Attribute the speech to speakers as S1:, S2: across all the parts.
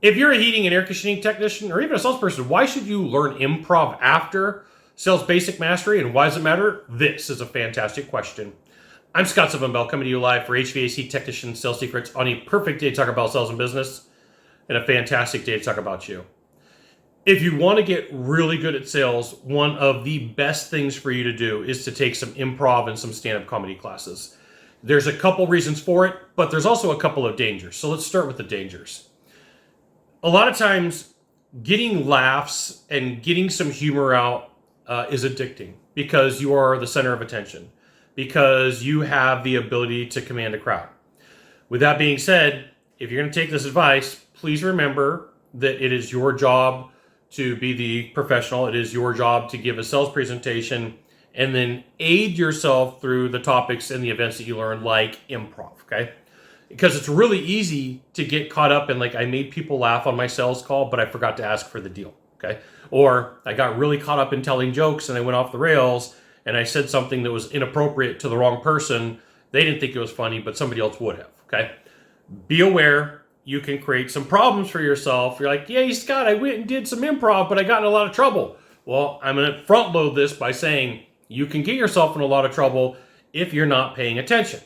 S1: If you're a heating and air conditioning technician or even a salesperson, why should you learn improv after sales basic mastery, and why does it matter? This is a fantastic question. I'm Scott Silvenbell, coming to you live for HVAC Technician Sales Secrets on a perfect day to talk about sales and business and a fantastic day to talk about you. If you want to get really good at sales, one of the best things for you to do is to take some improv and some stand-up comedy classes. There's a couple reasons for it, but there's also a couple of dangers. So let's start with the dangers. A lot of times, getting laughs and getting some humor out is addicting because you are the center of attention, because you have the ability to command a crowd. With that being said, if you're going to take this advice, please remember that it is your job to be the professional. It is your job to give a sales presentation and then aid yourself through the topics and the events that you learn, like improv, okay? Because it's really easy to get caught up in, like, I made people laugh on my sales call, but I forgot to ask for the deal, okay? Or I got really caught up in telling jokes and I went off the rails and I said something that was inappropriate to the wrong person. They didn't think it was funny, but somebody else would have, okay? Be aware you can create some problems for yourself. You're like, yeah, Scott, I went and did some improv, but I got in a lot of trouble. Well, I'm going to front load this by saying you can get yourself in a lot of trouble if you're not paying attention,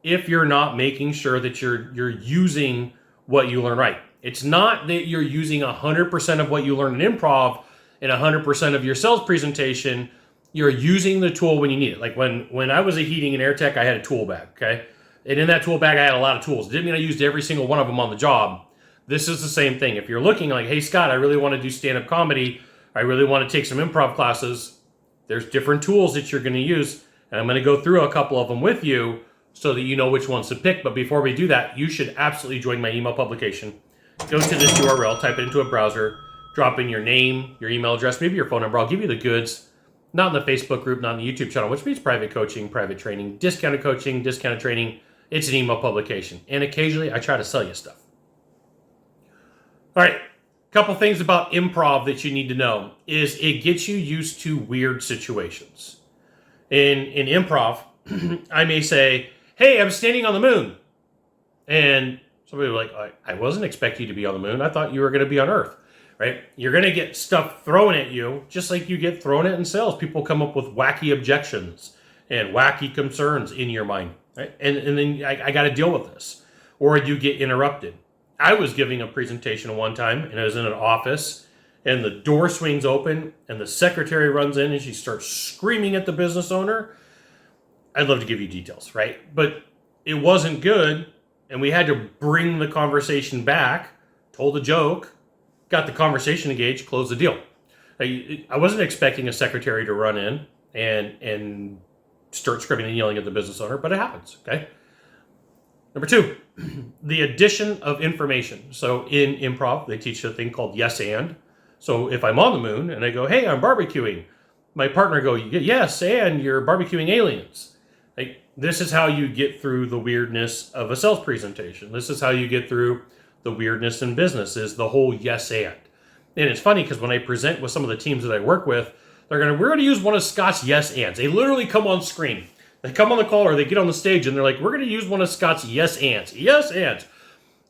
S1: if you're not making sure that you're using what you learn right. It's not that you're using 100% of what you learn in improv and 100% of your sales presentation. You're using the tool when you need it. Like when I was a heating and air tech, I had a tool bag, okay? And in that tool bag, I had a lot of tools. It didn't mean I used every single one of them on the job. This is the same thing. If you're looking like, hey, Scott, I really want to do stand-up comedy. I really want to take some improv classes. There's different tools that you're going to use. And I'm going to go through a couple of them with you so that you know which ones to pick. But before we do that, you should absolutely join my email publication. Go to this URL, type it into a browser, drop in your name, your email address, maybe your phone number. I'll give you the goods. Not in the Facebook group, not in the YouTube channel, which means private coaching, private training, discounted coaching, discounted training. It's an email publication. And occasionally I try to sell you stuff. All right. Couple things about improv that you need to know is it gets you used to weird situations. In improv, I may say, hey, I'm standing on the moon. And somebody will be like, I wasn't expecting you to be on the moon. I thought you were going to be on Earth, right? You're going to get stuff thrown at you just like you get thrown at in sales. People come up with wacky objections and wacky concerns in your mind, right? And then I got to deal with this. Or you get interrupted. I was giving a presentation one time and I was in an office and the door swings open and the secretary runs in and she starts screaming at the business owner. I'd love to give you details, right? But it wasn't good, and we had to bring the conversation back, told a joke, got the conversation engaged, closed the deal. I wasn't expecting a secretary to run in and start screaming and yelling at the business owner, but it happens, okay? Number two, the addition of information. So in improv, they teach a thing called yes and. So if I'm on the moon and I go, hey, I'm barbecuing, my partner go, yes, and you're barbecuing aliens. Like, this is how you get through the weirdness of a sales presentation. This is how you get through the weirdness in business, is the whole yes and. And it's funny because when I present with some of the teams that I work with, we're going to use one of Scott's yes ands. They literally come on screen. They come on the call or they get on the stage and they're like, we're going to use one of Scott's yes ands. Yes ands.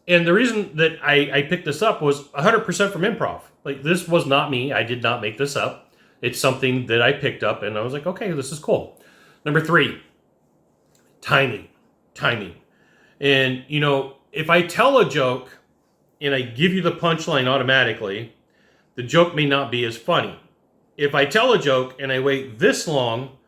S1: And the reason that I picked this up was 100% from improv. Like, this was not me. I did not make this up. It's something that I picked up and I was like, okay, this is cool. Number three, timing. And, if I tell a joke and I give you the punchline automatically, the joke may not be as funny. If I tell a joke and I wait this long,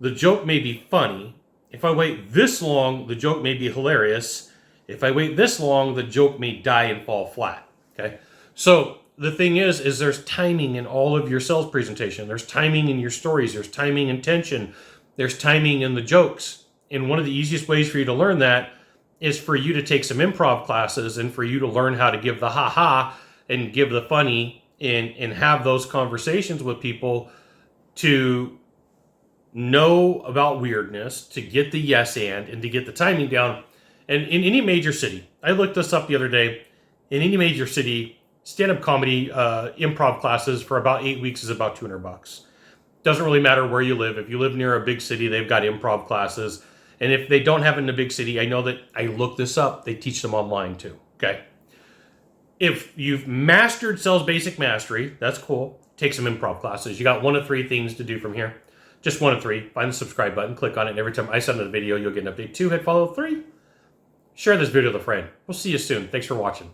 S1: the joke may be funny. If I wait this long, the joke may be hilarious. If I wait this long, the joke may die and fall flat, okay? So the thing is there's timing in all of your sales presentation. There's timing in your stories. There's timing in tension. There's timing in the jokes. And one of the easiest ways for you to learn that is for you to take some improv classes and for you to learn how to give the ha-ha and give the funny and have those conversations with people to know about weirdness, to get the yes and to get the timing down. And in any major city, I looked this up the other day, in any major city, stand-up comedy improv classes for about 8 weeks is about $200. Doesn't really matter where you live. If you live near a big city, they've got improv classes. And if they don't have it in a big city, I know that I looked this up. They teach them online too, okay? If you've mastered Sales Basic Mastery, that's cool. Take some improv classes. You got 1 of 3 things to do from here. Just 1 of 3. Find the subscribe button, click on it, and every time I send a video, you'll get an update. 2, hit follow. 3, share this video with a friend. We'll see you soon. Thanks for watching.